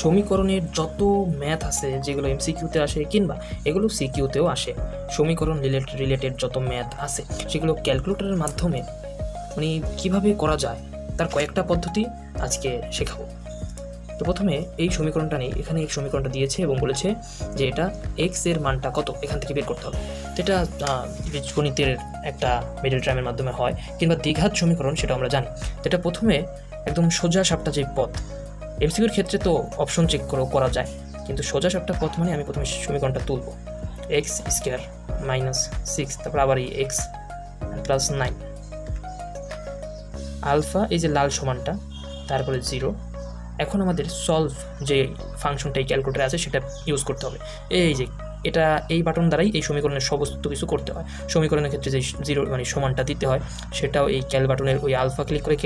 সমীকরণের যত ম্যাথ আছে যেগুলো এমসিকিউতে আসে কিংবা এগুলো সিকিউতেও আসে, সমীকরণ রিলেটেড যত ম্যাথ আছে সেগুলো ক্যালকুলেটরের মাধ্যমে মানে কীভাবে করা যায় তার কয়েকটা পদ্ধতি আজকে শেখাবো। তো প্রথমে এই সমীকরণটা নেই, এখানে এই সমীকরণটা দিয়েছে এবং বলেছে যে এটা এক্স এর মানটা কত এখান থেকে বের করতে হবে। তো এটা বীজগণিতের একটা মিডল টার্মের মাধ্যমে হয় কিংবা দ্বিঘাত সমীকরণ, সেটা আমরা জানি। তো এটা প্রথমে একদম সোজা সাপটা যে পথ, এমসিকিউর ক্ষেত্রে তো অপশন চেক করা যায়, কিন্তু সোজা সাপটা পথ মানে আমি প্রথমে সমীকরণটা তুলব, এক্স স্কোয়ার মাইনাস 6 তারপর আবার এই এক্স প্লাস 9 আলফা এই যে লাল সমানটা তারপরে 0। এখন আমাদের সলভ যে ফাংশনটা এই ক্যালকুলেটরে আছে সেটা ইউজ করতে হবে। এই যে এটা এই বাটন দ্বারাই এই সমীকরণের সমস্ত কিছু করতে হয়। সমীকরণের ক্ষেত্রে যে 0 মানে সমানটা দিতে হয় সেটাও এই ক্যাল বাটনের ওই আলফা ক্লিক করে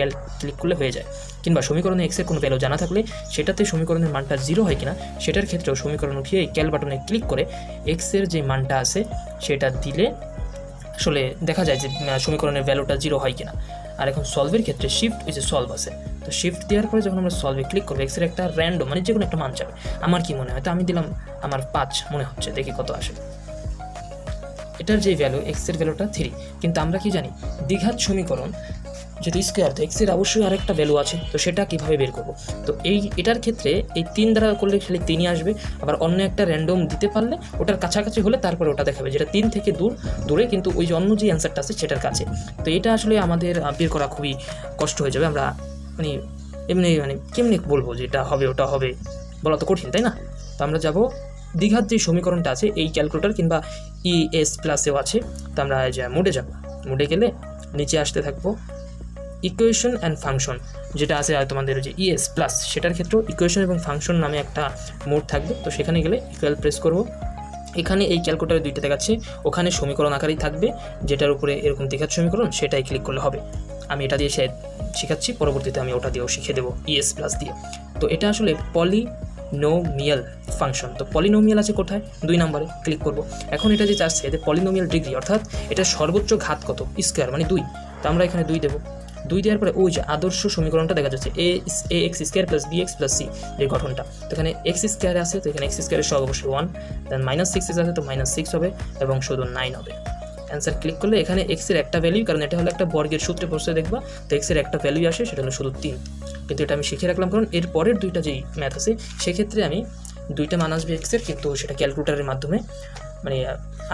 ক্লিক করলে হয়ে যায়। কিংবা সমীকরণে এক্সের কোনো ভ্যালু জানা থাকলে সেটাতে সমীকরণের মানটা 0 হয় কিনা সেটার ক্ষেত্রেও সমীকরণ উঠিয়ে এই ক্যাল বাটনে ক্লিক করে এক্সের যে মানটা আছে সেটা দিলে আসলে দেখা যায় যে সমীকরণের ভ্যালুটা 0 হয় কিনা। আর এখন সলভের ক্ষেত্রে শিফট ওই যে সলভ আছে, তো শিফট দেওয়ার পরে যখন আমরা সলভে ক্লিক করবো এক্সের একটা র্যান্ডম মানে যে কোনো একটা মান যাবে। আমার কি মনে হয়, তো আমি দিলাম আমার 5 মনে হচ্ছে, দেখি কত আসে। এটার যে ভ্যালু এক্সের ভ্যালুটা 3, কিন্তু আমরা কি জানি দ্বিঘাত সমীকরণ যদি স্কোয়ার, তো এক্সের অবশ্যই আরেকটা ভ্যালু আছে, তো সেটা কীভাবে বের করবো। তো এটার ক্ষেত্রে এই 3 দ্বারা করলে খালি 3ই আসবে, আবার অন্য একটা র্যান্ডম দিতে পারলে ওটার কাছাকাছি হলে তারপরে ওটা দেখাবে যেটা 3 থেকে দূরে, কিন্তু ওই যে অন্য যে অ্যান্সারটা আছে সেটার কাছে। তো এটা আসলে আমাদের বের করা খুবই কষ্ট হয়ে যাবে। আমরা মানে এমনি মানে কেমনি বলবো যে এটা হবে ওটা হবে, বলা তো কঠিন, তাই না? তো আমরা যাব দ্বিঘাত যে সমীকরণটা আছে এই ক্যালকুলেটর কিংবা ES প্লাসেও আছে, তো আমরা যে মোডে যাব, মোডে গেলে নিচে আসতে থাকবো ইকুয়েশন অ্যান্ড ফাংশন যেটা আছে তোমাদের যে ES প্লাস, সেটার ক্ষেত্রেও ইকুয়েশন এবং ফাংশন নামে একটা মোড থাকবে। তো সেখানে গেলে ইকুয়াল প্রেস করব। এখানে এই ক্যালকুলেটারে দুইটা দেখাচ্ছে, ওখানে সমীকরণ আকারেই থাকবে যেটার উপরে এরকম দ্বিঘাত সমীকরণ, সেটাই ক্লিক করলে হবে। আমি এটা দিয়ে শেখাচ্ছি, পরবর্তীতে আমি ওটা দিয়েও শিখিয়ে দেবো ES প্লাস দিয়ে। তো এটা আসলে পলিনোমিয়াল ফাংশন। তো পলিনোমিয়াল আছে কোথায়? 2 নম্বরে ক্লিক করব। এখন এটা যে চাচ্ছে যে পলিনোমিয়াল ডিগ্রি, অর্থাৎ এটা সর্বোচ্চ ঘাত কত, স্কোয়ার মানে 2। তো আমরা এখানে 2 দেবো। 2 দেওয়ার পরে ওই যে আদর্শ সমীকরণটা দেখা যাচ্ছে ax square plus bx plus c যে গঠনটা, তো এখানে এক্স স্কোয়ার আছে, তো এখানে এক্স স্কোয়ারের সহগ অবশ্যই 1, দেন -6 আছে, তো -6 হবে এবং শুধু 9 হবে। অ্যান্সার ক্লিক করলে এখানে এক্স এর একটা ভ্যালু, কারণ এটা হলো একটা বর্গের সূত্রে বসে দেখবা, তো এক্স এর একটা ভ্যালু আসে সেটা হলো শুধু 3। কিন্তু এটা আমি শিখে রাখলাম কারণ এর পরের দুইটা যেই ম্যাথ আছে সেক্ষেত্রে আমি 2টা মান আসবে এক্স এর, কিন্তু সেটা ক্যালকুলেটারের মাধ্যমে মানে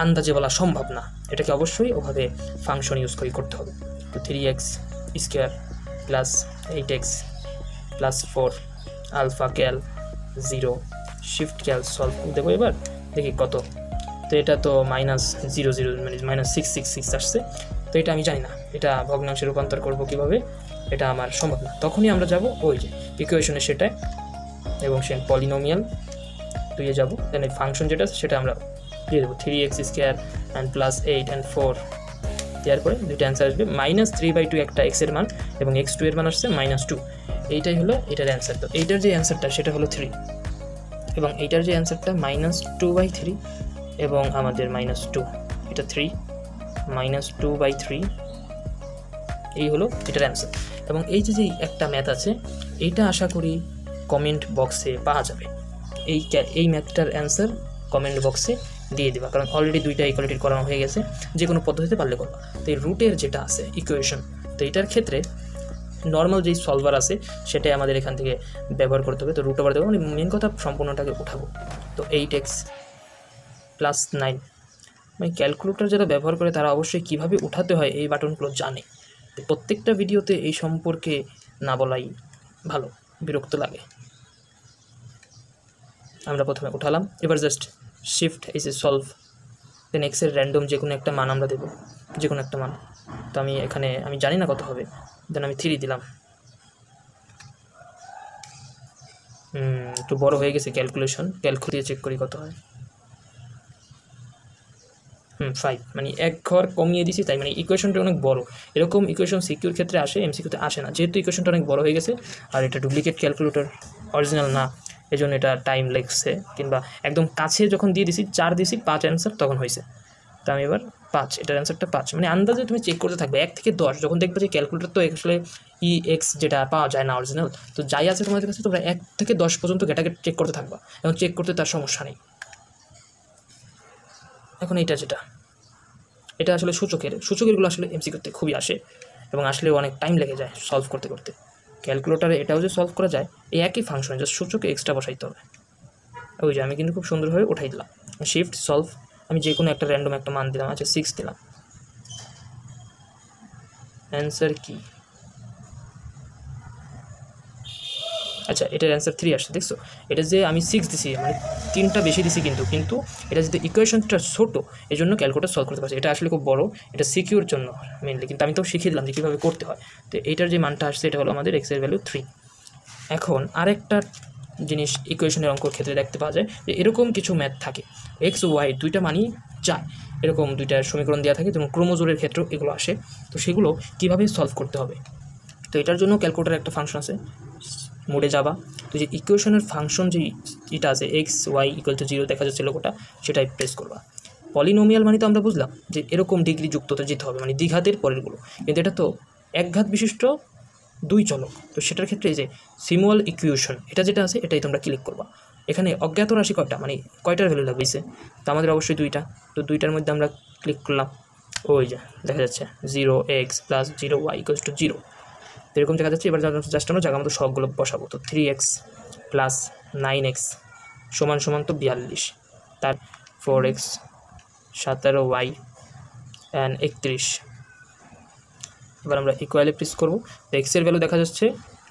আন্দাজে বলা সম্ভব না, এটাকে অবশ্যই ওভাবে ফাংশন ইউজ করে করতে হবে। তো 3x square plus 8x plus 4 alpha cal 0 shift cal solve দেবো। এবার দেখি কত, তো এটা তো -0 মানে -666 আসছে। তো এটা আমি জানি না এটা ভগ্নাংশে রূপান্তর করব কিভাবে, এটা আমার সম্ভব না। তখনই আমরা যাব ওই যে ইকুয়েশনে সেটাই এবং সে পলিনোমিয়াল দিয়ে যাব, দেন এই ফাংশন যেটা আছে সেটা আমরা দিয়ে দেবো 3x square and plus 8 and 4 দেওয়ার পরে দুইটা অ্যান্সার আসবে -3/2 একটা এক্স এর মান এবং x2 এর মান আসছে -2। এইটাই হলো এটার অ্যান্সার। তো এইটার যে অ্যান্সারটা সেটা হলো 3 এবং এইটার যে অ্যান্সারটা -2/3 এবং আমাদের -2, এটা 3 -2/3 এই হলো এটার অ্যান্সার। এবং এই যে একটা ম্যাথ আছে এইটা আশা করি কমেন্ট বক্সে পাওয়া যাবে, এই ম্যাথটার অ্যান্সার কমেন্ট বক্সে দিয়ে দেবা, কারণ অলরেডি 2টা ইকুয়ালিটির করানো হয়ে গেছে, যে কোনো পদ্ধতিতে পারলে করবা। তো এই রুটের যেটা আছে ইকুয়েশন, তো এটার ক্ষেত্রে নর্মাল যেই সলভার আছে সেটাই আমাদের এখান থেকে ব্যবহার করতে হবে। তো রুট ওভার দেবো, মানে মেন কথা সম্পূর্ণটাকে উঠাবো। তো 8x প্লাস 9 মানে ক্যালকুলেটর যারা ব্যবহার করে তারা অবশ্যই কীভাবে উঠাতে হয় এই বাটনগুলো জানে। তো প্রত্যেকটা ভিডিওতে এই সম্পর্কে না বলাই ভালো, বিরক্ত লাগে। আমরা প্রথমে উঠালাম, এবার জাস্ট শিফট এসে সলভ, দেন এক্সের র্যান্ডম যে কোনো একটা মান আমরা দেবো, যে কোনো একটা মান। তো আমি এখানে আমি জানি না কত হবে, দেন আমি 3 দিলাম। একটু বড় হয়ে গেছে ক্যালকুলেট দিয়ে চেক করি কত হয়। 5 মানে 1 ঘর কমিয়ে দিছি, তাই মানে ইকুয়েশনটা অনেক বড়। এরকম ইকুয়েশন সিকিউর ক্ষেত্রে আসে, এমসিকিউতে আসে না, যেহেতু ইকুয়েশনটা অনেক বড় হয়ে গেছে আর এটা ডুপ্লিকেট ক্যালকুলেটর, অরিজিনাল না, এই জন্য এটা টাইম লেগছে। কিংবা একদম কাছে যখন দিয়ে দিছি 4 দিছি 5 অ্যান্সার তখন হয়েছে। তো আমি এবার 5, এটার অ্যান্সারটা 5। মানে আন্দাজে তুমি চেক করতে থাকবে 1 থেকে 10, যখন দেখবে যে ক্যালকুলেটর তো আসলে EX যেটা পাওয়া যায় না অরিজিনাল, তো যাই আছে তোমাদের কাছে তোমরা 1 থেকে 10 পর্যন্ত এটাকে চেক করতে থাকবা, এবং চেক করতে তার সমস্যা নেই। এখন এইটা যেটা, এটা আসলে সূচকেরগুলো আসলে MCQতে খুবই আসে, এবং আসলে অনেক টাইম লেগে যায় সলভ করতে করতে। ক্যালকুলেটরে এটাও যে সলভ করা যায়, এই একই ফাংশন, জাস্ট সূচকে এক্সট্রা বসাইতে হবে। ওই যে আমি কিন্তু খুব সুন্দরভাবে উঠাই দিলাম, শিফট সলভ, আমি যে কোনো একটা র্যান্ডম একটা মান দিলাম, আচ্ছা 6 দিলাম, অ্যান্সার কি? আচ্ছা এটার অ্যান্সার 3 আসছে, দেখছো? এটা যে আমি 6 দিছি, মানে 3টা বেশি দিছি, কিন্তু এটা যদি ইকুয়েশনটা ছোটো, এই জন্য ক্যালকুলেটর সলভ করতে পারছি। এটা আসলে খুব বড়, এটা সিকিউর জন্য মেনলি, কিন্তু আমি তো শিখিয়ে দিলাম যে কীভাবে করতে হয়। তো এইটার যে মানটা আসছে এটা হলো আমাদের এক্সের ভ্যালু 3। এখন আরেকটা জিনিস ইকুয়েশনের অঙ্কর ক্ষেত্রে দেখতে পাওয়া যায় যে এরকম কিছু ম্যাথ থাকে, এক্স ও ওয়াই দুইটা মানই যায়, এরকম দুইটা সমীকরণ দেওয়া থাকে, যেমন ক্রোমোজোমের ক্ষেত্রেও এগুলো আসে। তো সেগুলো কীভাবে সলভ করতে হবে, তো এটার জন্য ক্যালকুলেটর একটা ফাংশন আছে, মোডে যাবা, তো যে ইকুয়েশনের ফাংশন যে এটা আছে এক্স ওয়াই ইকুয়াল টু 0 দেখা যাচ্ছে লোকটা, সেটাই প্রেস করবা। পলিনোমিয়াল মানে তো আমরা বুঝলাম যে এরকম ডিগ্রি যুক্ততে যেতে হবে, মানে দ্বিঘাতের পরেরগুলো, কিন্তু এটা তো একঘাত বিশিষ্ট 2 চলক, তো সেটার ক্ষেত্রে যে সিমুয়াল ইকুয়েশন এটা যেটা আছে এটাই তোমরা ক্লিক করবা। এখানে অজ্ঞাত রাশি কয়টা, মানে কয়টার ভ্যালু লাগবে, তো আমাদের অবশ্যই 2টা, তো 2টার মধ্যে আমরা ক্লিক করলাম, ওই যে দেখা যাচ্ছে 0x + 0y = 0, তো এরকম দেখা যাচ্ছে। এবার জাস্ট আমরা জায়গা মতো সবগুলো বসাবো, তো 3x + 9x = তো 42, তার 4x 17y and 31। এবার আমরা ইকুয়ালি প্রেস করবো, তো এক্সের ভ্যালু দেখা যাচ্ছে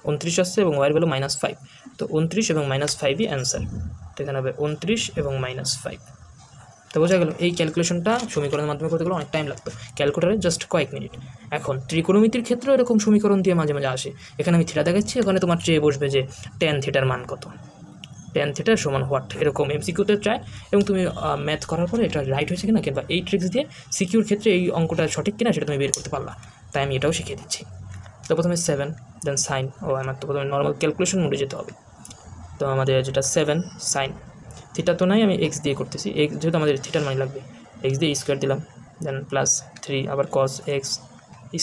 29 আসছে এবং ওয়াইয়ের ভ্যালু -5, তো 29 এবং -5ই অ্যান্সার, তো এখানে হবে 29 এবং -5। তো বোঝা গেল এই ক্যালকুলেশনটা সমীকরণের মাধ্যমে করতে গেলে অনেক টাইম লাগতো, ক্যালকুলেটারে জাস্ট কয়েক মিনিট। এখন ত্রিকোণমিতির ক্ষেত্রেও এরকম সমীকরণ দিয়ে মাঝে মাঝে আসে, এখানে আমি থিটা দেখাচ্ছি, এখানে তোমার চেয়ে বসবে যে tan থিটার মান কত, tan থিটা = হোয়াট, এরকম MCQতে চায়, এবং তুমি ম্যাথ করার পরে এটা রাইট হয়েছে কিনা, কিংবা এই ট্রিক্স দিয়ে সিকিউর ক্ষেত্রে এই অঙ্কটা সঠিক কিনা সেটা তুমি বের করতে পারলা, তাই আমি এটাও শিখিয়ে দিচ্ছি। তো প্রথমে 7, দেন সাইন, আমার তো প্রথমে নর্মাল ক্যালকুলেশন মোডে যেতে হবে, তো আমাদের যেটা 7 সাইন থিটা তো নাই, আমি এক্স দিয়ে করতেছি, এক্স যেহেতু আমাদের থিটার মান লাগবে, এক্স দিয়ে স্কোয়ার দিলাম, দেন +3 আবার cos x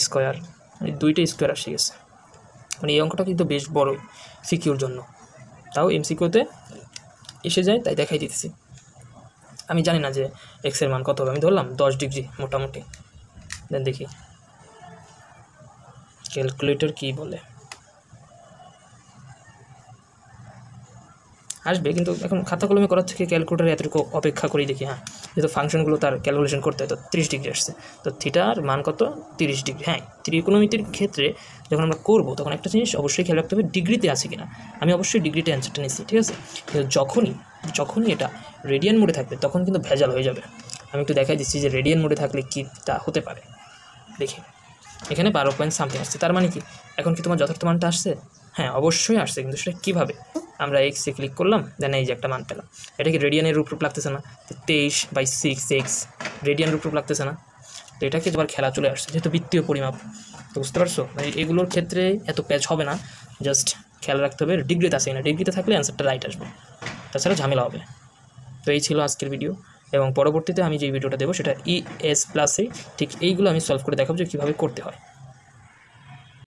স্কোয়ার, মানে 2টা স্কোয়ার আসে গেছে। মানে এই অঙ্কটা কিন্তু বেশ বড় সিকিউর জন্য, তাও MCQতে এসে যায় তাই দেখাই দিতেছি। আমি জানি না যে এক্সের মান কত হবে, আমি ধরলাম 10 ডিগ্রি মোটামুটি, দেন দেখি ক্যালকুলেটর কী বলে, আসবে, কিন্তু এখন খাতা কলমে করার থেকে ক্যালকুলেটারে এতটুকু অপেক্ষা করেই দেখি। হ্যাঁ, যেহেতু ফাংশনগুলো তার ক্যালকুলেশন করতে হয়, তো 30 ডিগ্রি আসছে, তো থিটার মান কত, 30 ডিগ্রি। হ্যাঁ, ত্রিকোণমিতির ক্ষেত্রে যখন আমরা করবো তখন একটা জিনিস অবশ্যই খেয়াল রাখতে হবে, ডিগ্রিতে আছে কিনা। আমি অবশ্যই ডিগ্রিতে অ্যান্সারটা নিচ্ছি, ঠিক আছে, কিন্তু যখনই এটা রেডিয়ান মোডে থাকবে তখন কিন্তু ভেজাল হয়ে যাবে। আমি একটু দেখাই দিচ্ছি যে রেডিয়ান মোডে থাকলে কীটা হতে পারে। দেখি এখানে 12 পয়েন্ট সামথিং আসছে, তার মানে কি এখন কি তোমার যথার্থ মানটা আসছে? হ্যাঁ অবশ্যই আসছে, কিন্তু সেটা কীভাবে, আমরা এক্সে ক্লিক করলাম, দেন এই যে একটা মান পেলাম, এটা কি রেডিয়ানের রূপ লাগতেছে না, তো 23/6x রেডিয়ান রূপ লাগতেছে না, তো এটাকে আবার খেলা চলে আসছে, যেহেতু বৃত্তীয় পরিমাপ, তো বুঝতে পারছো, মানে এগুলোর ক্ষেত্রে এত প্যাচ হবে না, জাস্ট খেয়াল রাখতে হবে ডিগ্রিতে আসে না, ডিগ্রিতে থাকলে অ্যান্সারটা রাইট আসবে, তাছাড়া ঝামেলা হবে। তো এই ছিল আজকের ভিডিও, এবং পরবর্তীতে আমি যে ভিডিওটা দেবো সেটা ES+এ ঠিক এইগুলো আমি সলভ করে দেখাবো যে কীভাবে করতে হয়।